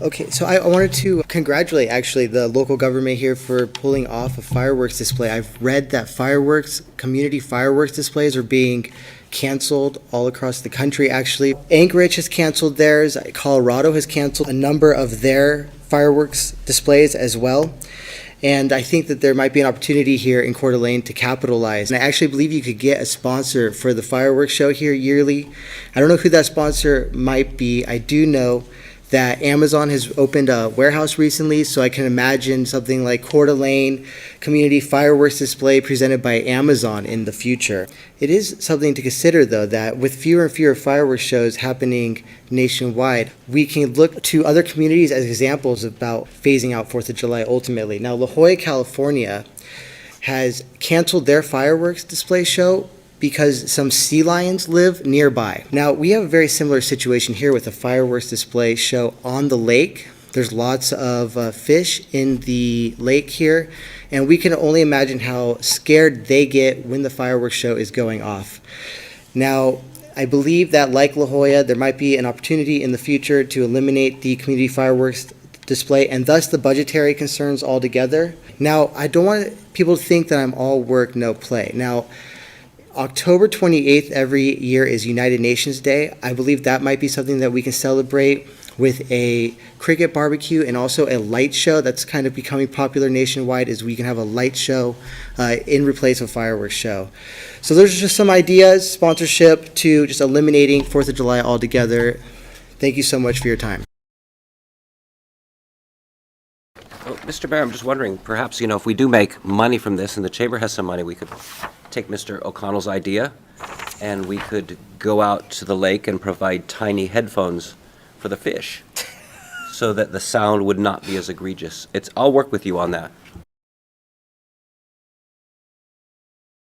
Okay, so I wanted to congratulate actually the local government here for pulling off a fireworks display. I've read that community fireworks displays are being canceled all across the country actually. Anchorage has canceled theirs, Colorado has canceled a number of their fireworks displays as well. And I think that there might be an opportunity here in Coeur d'Alene to capitalize. And I actually believe you could get a sponsor for the fireworks show here yearly. I don't know who that sponsor might be. I do know that Amazon has opened a warehouse recently, so I can imagine something like Coeur d'Alene Community Fireworks Display presented by Amazon in the future. It is something to consider, though, that with fewer and fewer fireworks shows happening nationwide, we can look to other communities as examples about phasing out 4th of July ultimately. Now, La Jolla, California has canceled their fireworks display show because some sea lions live nearby. Now, we have a very similar situation here with a fireworks display show on the lake. There's lots of fish in the lake here, and we can only imagine how scared they get when the fireworks show is going off. Now, I believe that like La Jolla, there might be an opportunity in the future to eliminate the community fireworks display and thus the budgetary concerns altogether. Now, I don't want people to think that I'm all work, no play. Now, October 28th every year is United Nations Day. I believe that might be something that we can celebrate with a cricket barbecue and also a light show. That's kind of becoming popular nationwide, is we can have a light show in replace of a fireworks show. So those are just some ideas, sponsorship to just eliminating 4th of July altogether. Thank you so much for your time. Well, Mr. Mayor, I'm just wondering, perhaps, if we do make money from this and the chamber has some money, we could take Mr. O'Connell's idea and we could go out to the lake and provide tiny headphones for the fish so that the sound would not be as egregious. I'll work with you on that.